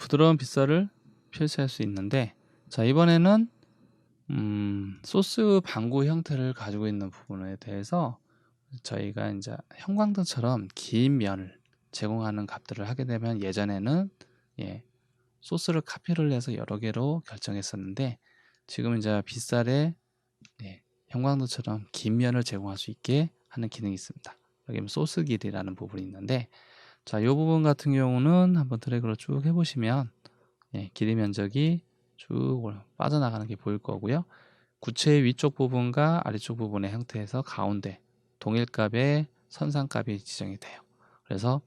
부드러운 빗살을 표시할 수 있는데, 자 이번에는 소스 방구 형태를 가지고 있는 부분에 대해서 저희가 이제 형광등처럼 긴 면을 제공하는 값들을 하게 되면, 예전에는 소스를 카피를 해서 여러 개로 결정했었는데, 지금 이제 빗살에 형광등처럼 긴 면을 제공할 수 있게 하는 기능이 있습니다. 여기 소스 길이라는 부분이 있는데, 자, 이 부분 같은 경우는 한번 드래그를 쭉 해보시면 길이 면적이 쭉 빠져나가는 게 보일 거고요. 구체의 위쪽 부분과 아래쪽 부분의 형태에서 가운데 동일값의 선상값이 지정이 돼요. 그래서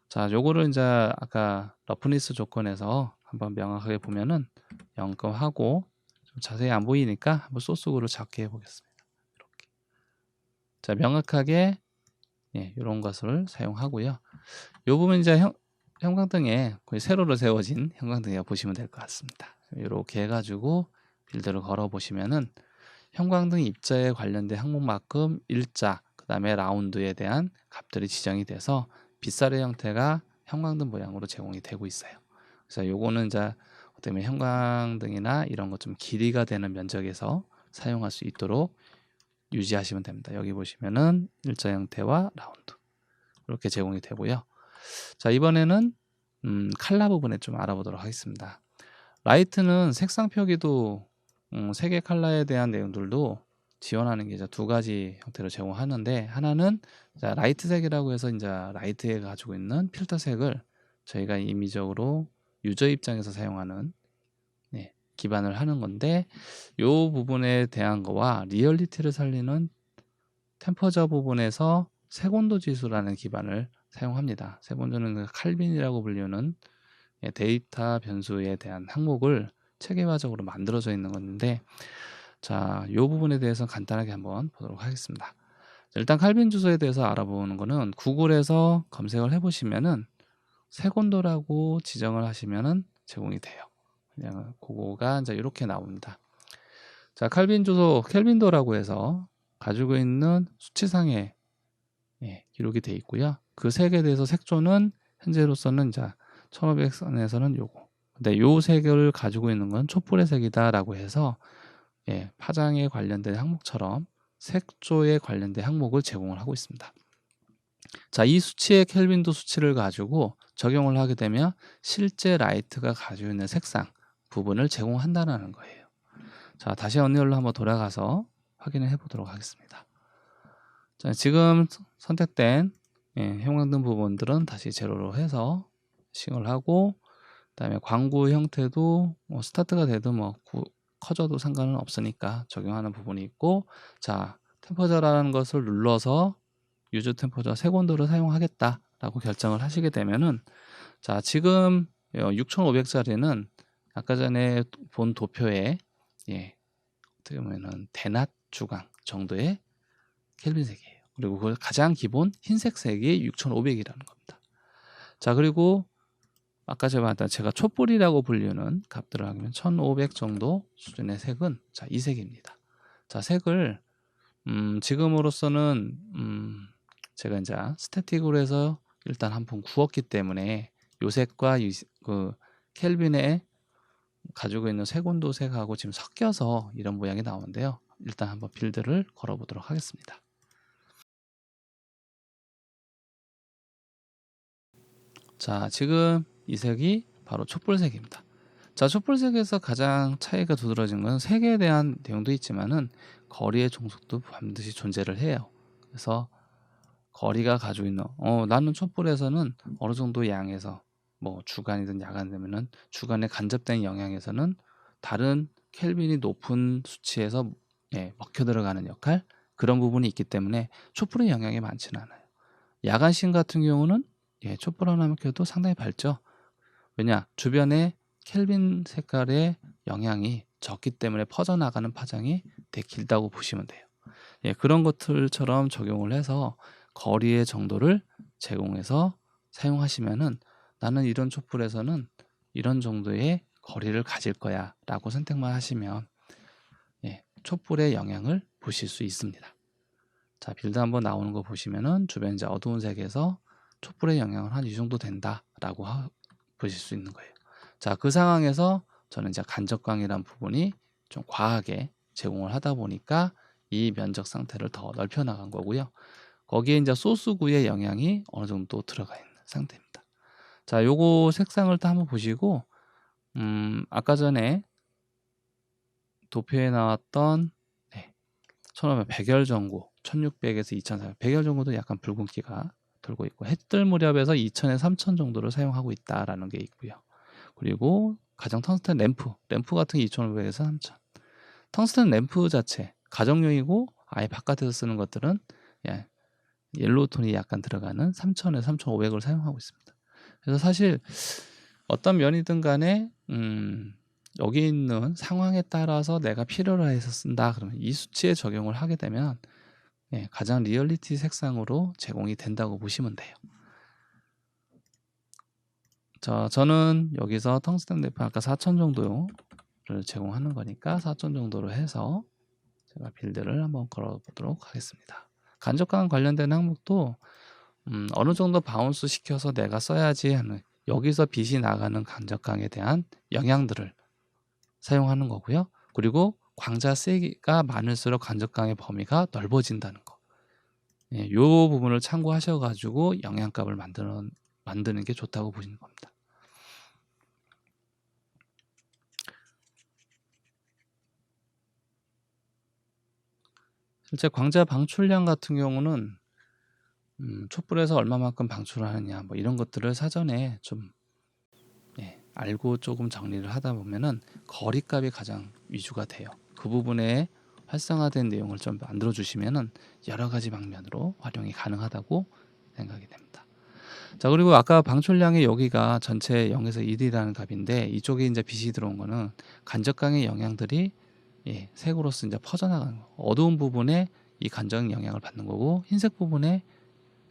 자, 요거를 이제 아까 러프니스 조건에서 한번 명확하게 보면은 0하고, 좀 자세히 안 보이니까 한번 소스구를 작게 해보겠습니다. 이렇게. 자, 명확하게 이런 것을 사용하고요. 요 부분 이제 형광등에 거의 세로로 세워진 형광등이라고 보시면 될 것 같습니다. 이렇게 해가지고 빌드를 걸어 보시면은 형광등 입자에 관련된 항목만큼 일자, 그 다음에 라운드에 대한 값들이 지정이 돼서 빗살의 형태가 형광등 모양으로 제공이 되고 있어요. 그래서 요거는 이제 어떻게 보면 형광등이나 이런 것 좀 길이가 되는 면적에서 사용할 수 있도록 유지하시면 됩니다. 여기 보시면은 일자 형태와 라운드 이렇게 제공이 되고요. 자, 이번에는 칼라 부분에 좀 알아보도록 하겠습니다. 라이트는 색상 표기도 색의 컬러에 대한 내용들도 지원하는 게 이제 두 가지 형태로 제공하는데, 하나는 라이트색이라고 해서 이제 라이트에 가지고 있는 필터 색을 저희가 임의적으로 유저 입장에서 사용하는 기반을 하는 건데, 이 부분에 대한 거와 리얼리티를 살리는 템퍼처 부분에서 색온도 지수라는 기반을 사용합니다. 색온도는 칼빈이라고 불리는 데이터 변수에 대한 항목을 체계화적으로 만들어져 있는 건데, 자, 이 부분에 대해서 간단하게 한번 보도록 하겠습니다. 자, 일단 칼빈 주소에 대해서 알아보는 거는 구글에서 검색을 해보시면은 색온도라고 지정을 하시면은 제공이 돼요. 그냥 그거가 이제 이렇게 나옵니다. 자, 칼빈 주소 켈빈도라고 해서 가지고 있는 수치상에 기록이 되어 있고요. 그 색에 대해서 색조는 현재로서는 이제 1500선에서는 요거. 근데 요 색을 가지고 있는 건 촛불의 색이다라고 해서 파장에 관련된 항목처럼 색조에 관련된 항목을 제공을 하고 있습니다. 자, 이 수치의 켈빈도 수치를 가지고 적용을 하게 되면 실제 라이트가 가지고 있는 색상 부분을 제공한다는 거예요. 자, 다시 언리얼로 한번 돌아가서 확인을 해보도록 하겠습니다. 자, 지금 선택된 형광등 부분들은 다시 제로로 해서 싱을 하고, 그다음에 광구 형태도 뭐 스타트가 돼도 뭐 커져도 상관은 없으니까 적용하는 부분이 있고, 자, 템퍼처라는 것을 눌러서 유저 템퍼처 색온도를 사용하겠다라고 결정을 하시게 되면은, 자, 지금 6500짜리는 아까 전에 본 도표에 어떻게 보면은 대낮 주광 정도의 켈빈색이에요. 그리고 그 가장 기본 흰색 색이 6500이라는 겁니다. 자, 그리고 아까 제가 촛불이라고 불리는 값들을 하면 1500 정도 수준의 색은 자, 이 색입니다. 자, 색을 지금으로서는 제가 이제 스태틱으로 해서 일단 한 번 구웠기 때문에 요 색과 그 켈빈에 가지고 있는 색온도 색하고 지금 섞여서 이런 모양이 나오는데요. 일단 한번 빌드를 걸어 보도록 하겠습니다. 자, 지금 이 색이 바로 촛불색입니다. 자, 촛불색에서 가장 차이가 두드러진 건 색에 대한 내용도 있지만은 거리의 종속도 반드시 존재를 해요. 그래서 거리가 가지고 있는 나는 촛불에서는 어느 정도 양에서 뭐 주간이든 야간 되면은 주간에 간접된 영향에서는 다른 켈빈이 높은 수치에서 먹혀 들어가는 역할, 그런 부분이 있기 때문에 촛불의 영향이 많지는 않아요. 야간신 같은 경우는 촛불 하나만 켜도 상당히 밝죠. 왜냐? 주변에 켈빈 색깔의 영향이 적기 때문에 퍼져나가는 파장이 되게 길다고 보시면 돼요. 그런 것들처럼 적용을 해서 거리의 정도를 제공해서 사용하시면은, 나는 이런 촛불에서는 이런 정도의 거리를 가질 거야 라고 선택만 하시면 촛불의 영향을 보실 수 있습니다. 자, 빌드 한번 나오는 거 보시면은 주변 이제 어두운 색에서 촛불의 영향은 한 이 정도 된다라고 보실 수 있는 거예요. 자, 그 상황에서 저는 이제 간접광이란 부분이 좀 과하게 제공을 하다 보니까 이 면적 상태를 더 넓혀 나간 거고요. 거기에 이제 소스구의 영향이 어느 정도 들어가 있는 상태입니다. 자, 요거 색상을 또 한번 보시고, 아까 전에 도표에 나왔던 1500 백열 전구 1600에서 2400 백열 전구도 약간 붉은기가 돌고 있고, 해뜰 무렵에서 2000에 3000 정도를 사용하고 있다라는 게 있고요. 그리고 가정 텅스텐 램프 같은 게 2500에서 3000. 텅스텐 램프 자체 가정용이고 아예 바깥에서 쓰는 것들은 옐로우 톤이 약간 들어가는 3000에서 3500을 사용하고 있습니다. 그래서 사실 어떤 면이든 간에 여기 있는 상황에 따라서 내가 필요로 해서 쓴다 그러면 이 수치에 적용을 하게 되면 가장 리얼리티 색상으로 제공이 된다고 보시면 돼요. 자, 저는 여기서 텅스텐 램프 아까 4000 정도를 제공하는 거니까 4000 정도로 해서 제가 빌드를 한번 걸어보도록 하겠습니다. 간접광 관련된 항목도 어느 정도 바운스 시켜서 내가 써야지 하는, 여기서 빛이 나가는 간접광에 대한 영향들을 사용하는 거고요. 그리고 광자 세기가 많을수록 간접광의 범위가 넓어진다는 거. 이 부분을 참고하셔가지고 영향값을 만드는 게 좋다고 보시는 겁니다. 실제 광자 방출량 같은 경우는 촛불에서 얼마만큼 방출을 하느냐 뭐 이런 것들을 사전에 좀 알고 조금 정리를 하다 보면은 거리값이 가장 위주가 돼요. 그 부분에 활성화된 내용을 좀 만들어 주시면은 여러 가지 방면으로 활용이 가능하다고 생각이 됩니다. 자, 그리고 아까 방출량이 여기가 전체 0에서 1이라는 값인데, 이쪽에 이제 빛이 들어온 거는 간접광의 영향들이 색으로서 이제 퍼져나가는 거. 어두운 부분에 이 간접 영향을 받는 거고, 흰색 부분에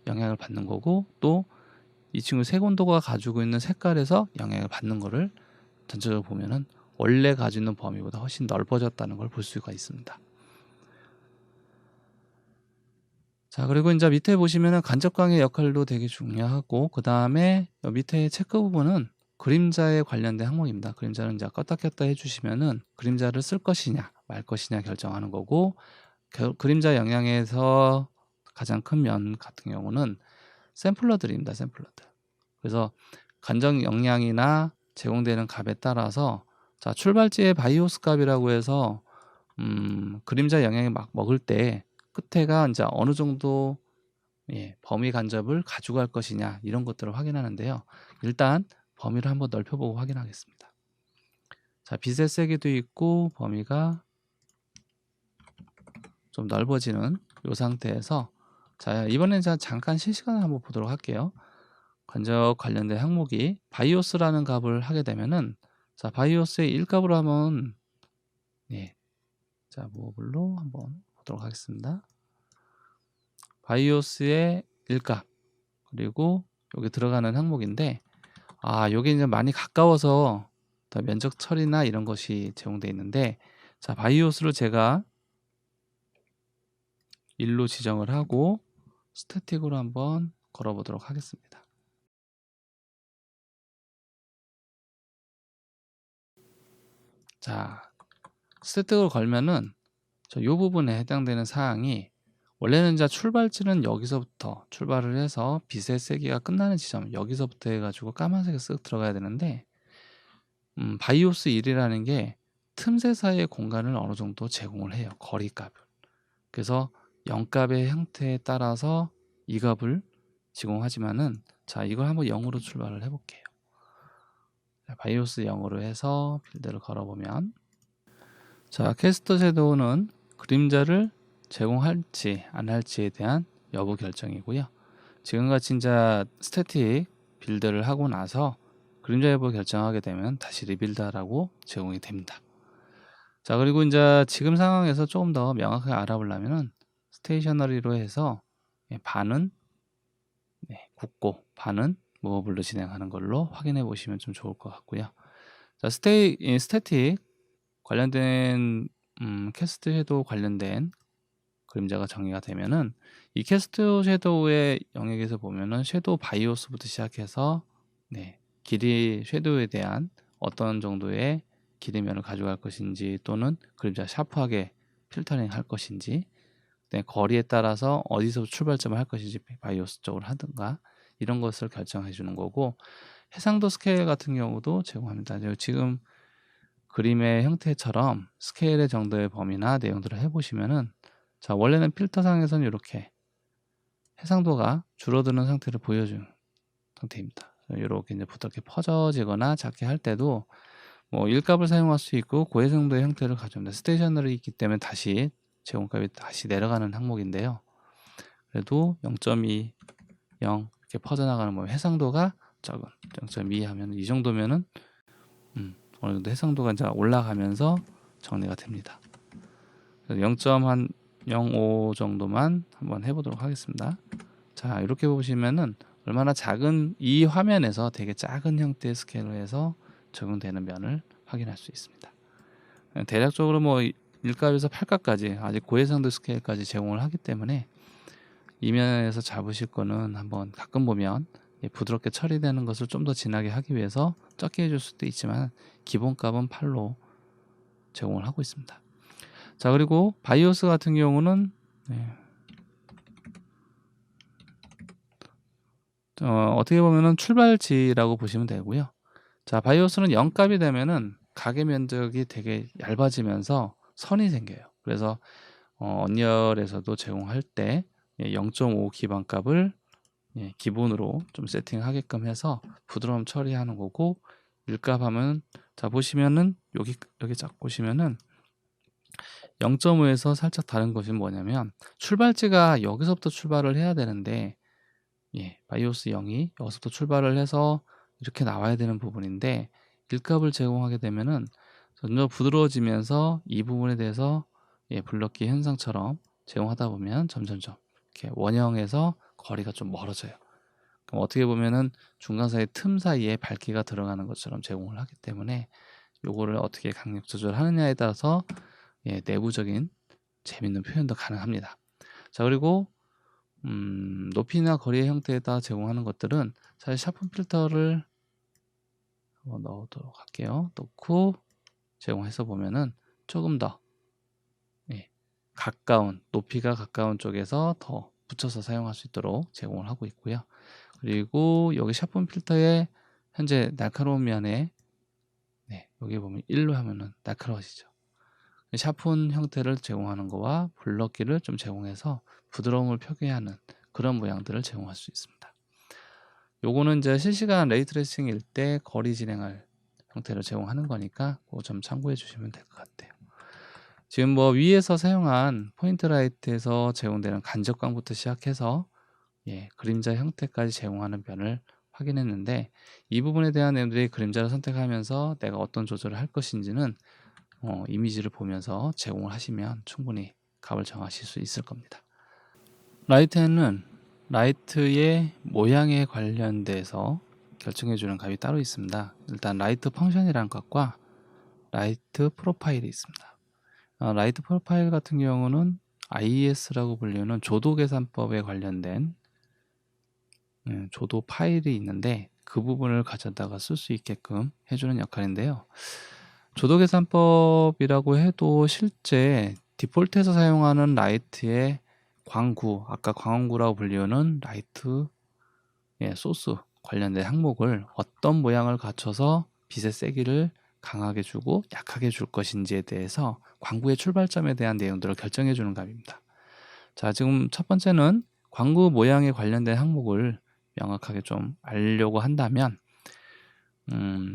영향을 받는 거고, 또 이 친구 색 온도가 가지고 있는 색깔에서 영향을 받는 거를 전체적으로 보면은 원래 가지고 있는 범위보다 훨씬 넓어졌다는 걸 볼 수가 있습니다. 자, 그리고 이제 밑에 보시면은 간접광의 역할도 되게 중요하고, 그 다음에 밑에 체크 부분은 그림자에 관련된 항목입니다. 그림자는 이제 껐다 켰다 해주시면은 그림자를 쓸 것이냐 말 것이냐 결정하는 거고, 그림자 영향에서 가장 큰 면 같은 경우는 샘플러들입니다. 샘플러들. 그래서 간접 영향이나 제공되는 값에 따라서, 자, 출발지의 바이오스 값이라고 해서 그림자 영향이 막 먹을 때 끝에가 이제 어느 정도 범위 간접을 가져갈 것이냐 이런 것들을 확인하는데요. 일단 범위를 한번 넓혀보고 확인하겠습니다. 자, 빛의 세기도 있고 범위가 좀 넓어지는 이 상태에서, 자, 이번엔 잠깐 실시간을 한번 보도록 할게요. 간접 관련된 항목이 바이오스라는 값을 하게 되면은, 자, 바이오스의 1값으로 하면 자, 무어블로 한번 보도록 하겠습니다. 바이오스의 1값, 그리고 여기 들어가는 항목인데, 여기 이제 많이 가까워서 더 면적 처리나 이런 것이 제공되어 있는데, 자, 바이오스를 제가 1로 지정을 하고 스태틱으로 한번 걸어보도록 하겠습니다. 자, 스태틱으로 걸면은 이 부분에 해당되는 사항이, 원래는 이제 출발지는 여기서부터 출발을 해서 빛의 세기가 끝나는 지점 여기서부터 해가지고 까만색이 쓱 들어가야 되는데, 바이오스 1이라는 게 틈새 사이의 공간을 어느 정도 제공을 해요. 거리값을. 그래서 0값의 형태에 따라서 이 값을 제공하지만은, 자, 이걸 한번 0으로 출발을 해볼게요. 자, 바이오스 0으로 해서 빌드를 걸어보면, 자, 캐스터 섀도우는 그림자를 제공할지 안 할지에 대한 여부 결정이고요. 지금같이 이제 스태틱 빌드를 하고 나서 그림자 여부 결정하게 되면 다시 리빌드하라고 제공이 됩니다. 자, 그리고 이제 지금 상황에서 조금 더 명확하게 알아보려면은 스테이셔너리로 해서 반은 굳고 반은 무어블로 진행하는 걸로 확인해 보시면 좀 좋을 것 같고요. 자, 스태틱 관련된 캐스트 섀도우 관련된 그림자가 정의가 되면은, 이 캐스트 섀도우의 영역에서 보면은 섀도우 바이오스부터 시작해서 길이 섀도우에 대한 어떤 정도의 기대면을 가져갈 것인지 또는 그림자 샤프하게 필터링 할 것인지 거리에 따라서 어디서 출발점을 할 것인지 바이오스 쪽으로 하든가 이런 것을 결정해 주는 거고 해상도 스케일 같은 경우도 제공합니다. 지금 그림의 형태처럼 스케일의 정도의 범위나 내용들을 해보시면은 자 원래는 필터상에서는 이렇게 해상도가 줄어드는 상태를 보여주는 상태입니다. 이렇게 이제 부드럽게 퍼져지거나 작게 할 때도 뭐 일값을 사용할 수 있고 고해상도의 형태를 가져옵니다. 스테이셔너리 있기 때문에 다시 제공값이 다시 내려가는 항목인데요. 그래도 0.2, 0 이렇게 퍼져나가는 뭐 해상도가 적은 0.2 하면 이 정도면은 어느 정도 해상도가 이제 올라가면서 정리가 됩니다. 0.05 정도만 한번 해보도록 하겠습니다. 자 이렇게 보시면은 얼마나 작은 이 화면에서 되게 작은 형태의 스케일로 해서 적용되는 면을 확인할 수 있습니다. 대략적으로 뭐 1값에서 8값까지 아직 고해상도 스케일까지 제공을 하기 때문에 이 면에서 잡으실 거는 한번 가끔 보면 부드럽게 처리되는 것을 좀 더 진하게 하기 위해서 적게 해줄 수도 있지만 기본값은 8로 제공을 하고 있습니다. 자 그리고 바이오스 같은 경우는 어떻게 보면은 출발지라고 보시면 되고요. 자 바이오스는 0값이 되면은 가계 면적이 되게 얇아지면서 선이 생겨요. 그래서 언리얼에서도 제공할 때 0.5 기반값을 기본으로 좀 세팅하게끔 해서 부드러움 처리하는 거고 1값 하면 자 보시면은 여기 쫙 보시면은 0.5에서 살짝 다른 것이 뭐냐면 출발지가 여기서부터 출발을 해야 되는데 바이오스 0이 여기서부터 출발을 해서 이렇게 나와야 되는 부분인데 1값을 제공하게 되면은 점점 부드러워지면서 이 부분에 대해서 블럭기 현상처럼 제공하다 보면 점점점 이렇게 원형에서 거리가 좀 멀어져요. 그럼 어떻게 보면은 중간 사이 틈 사이에 밝기가 들어가는 것처럼 제공을 하기 때문에 요거를 어떻게 강력 조절하느냐에 따라서 내부적인 재밌는 표현도 가능합니다. 자 그리고 높이나 거리의 형태에 따라 제공하는 것들은 사실 샤프 필터를 한번 넣도록 할게요. 넣고 제공해서 보면은 조금 더 가까운 높이가 가까운 쪽에서 더 붙여서 사용할 수 있도록 제공을 하고 있고요. 그리고 여기 샤프 필터의 현재 날카로운 면에 여기 보면 1로 하면은 날카로워지죠. 샤픈 형태를 제공하는 거와 블럭기를 좀 제공해서 부드러움을 표기하는 그런 모양들을 제공할 수 있습니다. 요거는 이제 실시간 레이트레이싱일 때 거리 진행할 형태를 제공하는 거니까 그거 좀 참고해 주시면 될 것 같아요. 지금 뭐 위에서 사용한 포인트 라이트에서 제공되는 간접광부터 시작해서 그림자 형태까지 제공하는 면을 확인했는데 이 부분에 대한 내용들이 그림자를 선택하면서 내가 어떤 조절을 할 것인지는 이미지를 보면서 제공을 하시면 충분히 값을 정하실 수 있을 겁니다. 라이트에는 라이트의 모양에 관련돼서 결정해주는 값이 따로 있습니다. 일단 라이트 펑션이라는 것과 라이트 프로파일이 있습니다. 라이트 프로파일 같은 경우는 IES라고 불리는 조도 계산법에 관련된 조도 파일이 있는데 그 부분을 가져다가 쓸 수 있게끔 해주는 역할인데요. 조도 계산법이라고 해도 실제 디폴트에서 사용하는 라이트의 광구, 아까 광구라고 불리우는 라이트 소스 관련된 항목을 어떤 모양을 갖춰서 빛의 세기를 강하게 주고 약하게 줄 것인지에 대해서 광구의 출발점에 대한 내용들을 결정해 주는 값입니다. 자, 지금 첫 번째는 광구 모양에 관련된 항목을 명확하게 좀 알려고 한다면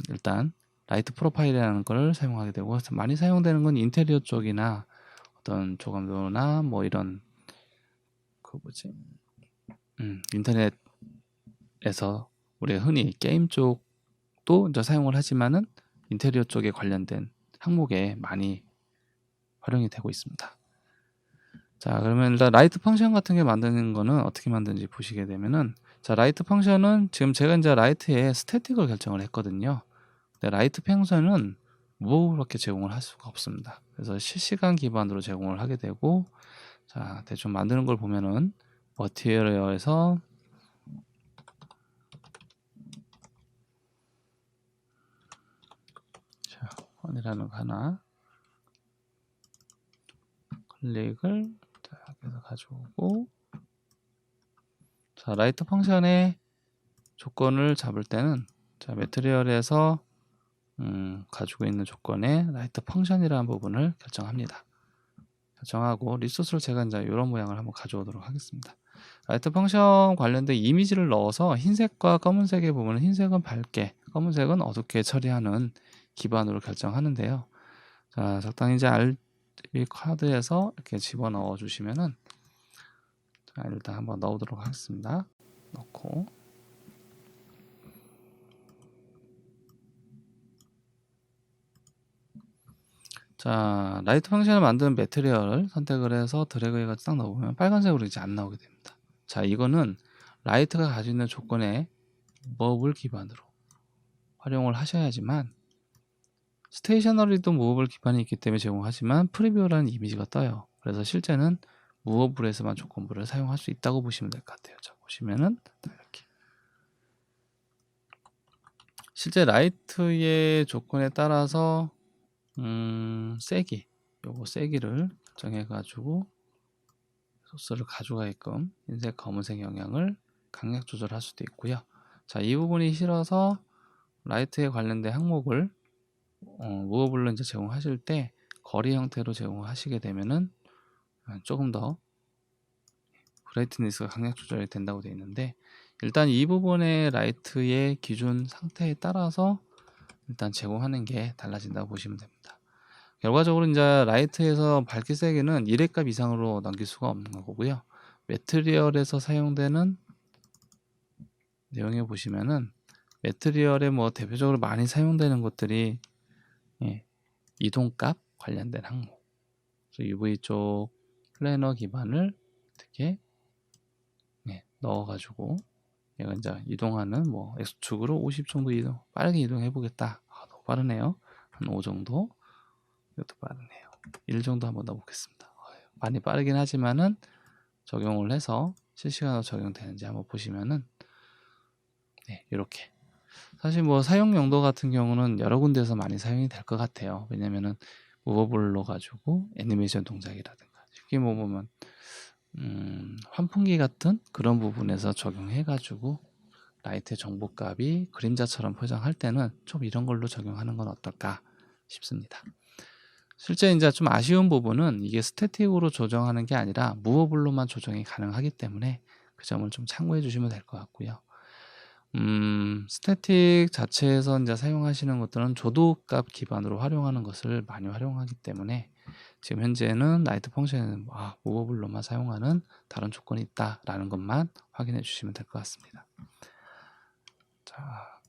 일단 라이트 프로파일이라는 걸 사용하게 되고 많이 사용되는 건 인테리어 쪽이나 어떤 조감도나 뭐 이런 인터넷에서 우리가 흔히 게임 쪽도 이제 사용을 하지만은 인테리어 쪽에 관련된 항목에 많이 활용이 되고 있습니다. 자 그러면 일단 라이트 펑션 같은 게 만드는 거는 어떻게 만드는지 보시게 되면은 자 라이트 펑션은 지금 제가 이제 라이트의 스태틱을 결정을 했거든요. 근데 라이트 펑션은 무겁게 제공을 할 수가 없습니다. 그래서 실시간 기반으로 제공을 하게 되고 자 대충 만드는 걸 보면은 머티리얼에서 펑션이라는 거 하나 클릭을 해서 가져오고, 자, 라이트 펑션의 조건을 잡을 때는 자, 매트리얼에서 가지고 있는 조건에 라이트 펑션이라는 부분을 결정합니다. 결정하고 리소스를 제가 이제 이런 모양을 한번 가져오도록 하겠습니다. 라이트 펑션 관련된 이미지를 넣어서 흰색과 검은색의 부분은 흰색은 밝게, 검은색은 어둡게 처리하는 기반으로 결정하는데요. 자, 적당히 이제 RGB 카드에서 이렇게 집어넣어 주시면은, 자, 일단 한번 넣도록 하겠습니다. 넣고, 자, 라이트 펑션을 만드는 매트리얼을 선택을 해서 드래그 해가지고 딱 넣어보면 빨간색으로 이제 안 나오게 됩니다. 자, 이거는 라이트가 가지고 있는 조건에 무브를 기반으로 활용을 하셔야지만, 스테이셔너리도 무브블 기반이 있기 때문에 제공하지만 프리뷰라는 이미지가 떠요. 그래서 실제는 무브블에서만 조건부를 사용할 수 있다고 보시면 될 것 같아요. 자, 보시면은 이렇게 실제 라이트의 조건에 따라서 세기, 요거 세기를 정해 가지고 소스를 가져가게끔 흰색, 검은색 영향을 강약 조절할 수도 있고요. 자, 이 부분이 싫어서 라이트에 관련된 항목을 무어블로 이제 제공하실 때 거리 형태로 제공하시게 되면은 조금 더 브라이트니스가 강약 조절이 된다고 되어 있는데, 일단 이 부분의 라이트의 기준 상태에 따라서 일단 제공하는 게 달라진다고 보시면 됩니다. 결과적으로 이제 라이트에서 밝기 세기는 1획값 이상으로 넘길 수가 없는 거고요. 매트리얼에서 사용되는 내용에 보시면은 매트리얼에 뭐 대표적으로 많이 사용되는 것들이 이동값 관련된 항목, 그래서 UV 쪽 플래너 기반을 이렇게 넣어가지고 얘가 이제 이동하는 뭐 X축으로 50 정도 이동, 빠르게 이동해 보겠다. 너무 빠르네요. 한 5 정도. 이것도 빠르네요. 1 정도 한번 넣어보겠습니다. 많이 빠르긴 하지만은 적용을 해서 실시간으로 적용되는지 한번 보시면은 이렇게 사실 뭐 사용 용도 같은 경우는 여러 군데에서 많이 사용이 될 것 같아요. 왜냐면은 무버블로 가지고 애니메이션 동작이라든가 쉽게 뭐 보면 환풍기 같은 그런 부분에서 적용해 가지고 라이트의 정보값이 그림자처럼 포장할 때는 좀 이런 걸로 적용하는 건 어떨까 싶습니다. 실제 이제 좀 아쉬운 부분은 이게 스태틱으로 조정하는 게 아니라 무버블로만 조정이 가능하기 때문에 그 점을 좀 참고해 주시면 될 것 같고요. 스태틱 자체에서 이제 사용하시는 것들은 조도값 기반으로 활용하는 것을 많이 활용하기 때문에 지금 현재는 라이트 펑션에는 무버블로만 사용하는 다른 조건이 있다라는 것만 확인해 주시면 될 것 같습니다. 자,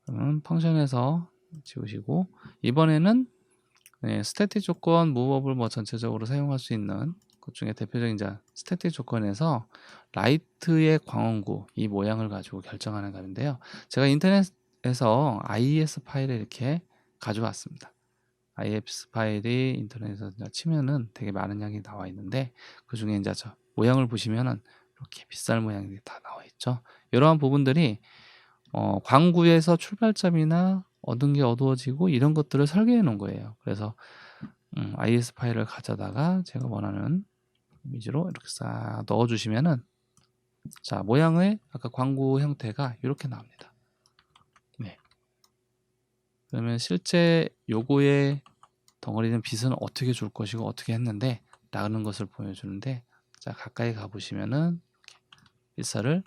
그러면 펑션에서 지우시고 이번에는 스태틱 조건, 무버블 뭐 전체적으로 사용할 수 있는 것 중에 대표적인 이제 스태틱 조건에서 라이트의 광원구 이 모양을 가지고 결정하는 값인데요. 제가 인터넷에서 IES 파일을 이렇게 가져왔습니다. IES 파일이 인터넷에서 치면은 되게 많은 양이 나와 있는데 그 중에 이제 저 모양을 보시면은 이렇게 빗살 모양이 다 나와 있죠. 이러한 부분들이 광구에서 출발점이나 어두운 게 어두워지고 이런 것들을 설계해 놓은 거예요. 그래서 IS 파일을 가져다가 제가 원하는 이미지로 이렇게 싹 넣어 주시면은 자, 모양의 아까 광구 형태가 이렇게 나옵니다. 그러면 실제 요거의 덩어리는 빛은 어떻게 줄 것이고 어떻게 했는데 라는 것을 보여주는데, 자, 가까이 가 보시면은 빛살을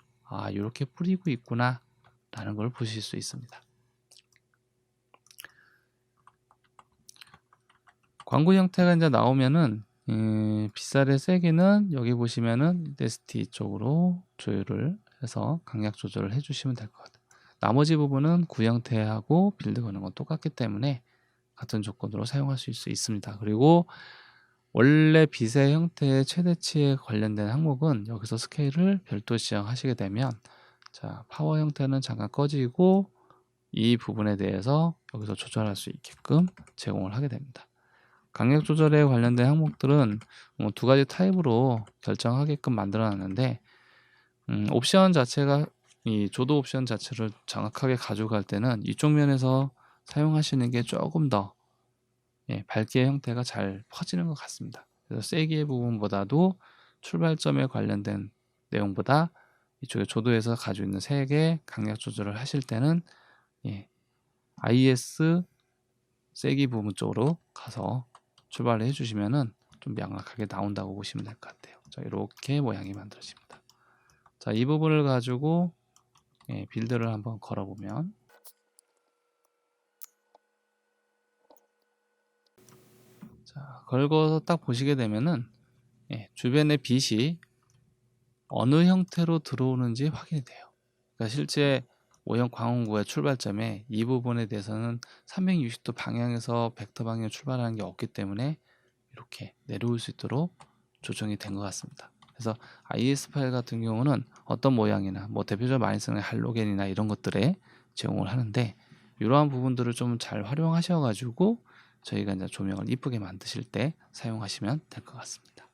이렇게 뿌리고 있구나 라는 걸 보실 수 있습니다. 광구 형태가 이제 나오면은 빗살의 세기는 여기 보시면은 데스티 쪽으로 조율을 해서 강약 조절을 해주시면 될 것 같아요. 나머지 부분은 구 형태하고 빌드 거는 건 똑같기 때문에 같은 조건으로 사용할 수 있습니다. 그리고 원래 빛의 형태의 최대치에 관련된 항목은 여기서 스케일을 별도 지정하시게 되면, 자, 파워 형태는 잠깐 꺼지고 이 부분에 대해서 여기서 조절할 수 있게끔 제공을 하게 됩니다. 강약 조절에 관련된 항목들은 두 가지 타입으로 결정하게끔 만들어 놨는데, 옵션 자체가 이 조도 옵션 자체를 정확하게 가져갈 때는 이쪽 면에서 사용하시는 게 조금 더 밝기의 형태가 잘 퍼지는 것 같습니다. 그래서 세기의 부분보다도 출발점에 관련된 내용보다 이쪽에 조도에서 가지고 있는 색의 강약 조절을 하실 때는 IS 세기 부분 쪽으로 가서 출발을 해주시면은 좀 명확하게 나온다고 보시면 될 것 같아요. 자, 이렇게 모양이 만들어집니다. 자, 이 부분을 가지고 빌드를 한번 걸어보면, 자, 걸고서 딱 보시게 되면은 주변의 빛이 어느 형태로 들어오는지 확인이 돼요. 그러니까 실제 O형 광원구의 출발점에 이 부분에 대해서는 360도 방향에서 벡터 방향 출발하는 게 없기 때문에 이렇게 내려올 수 있도록 조정이 된 것 같습니다. 그래서 IS 파일 같은 경우는 어떤 모양이나 뭐 대표적으로 많이 쓰는 할로겐이나 이런 것들에 제공을 하는데, 이러한 부분들을 좀 잘 활용하셔 가지고 저희가 이제 조명을 이쁘게 만드실 때 사용하시면 될 것 같습니다.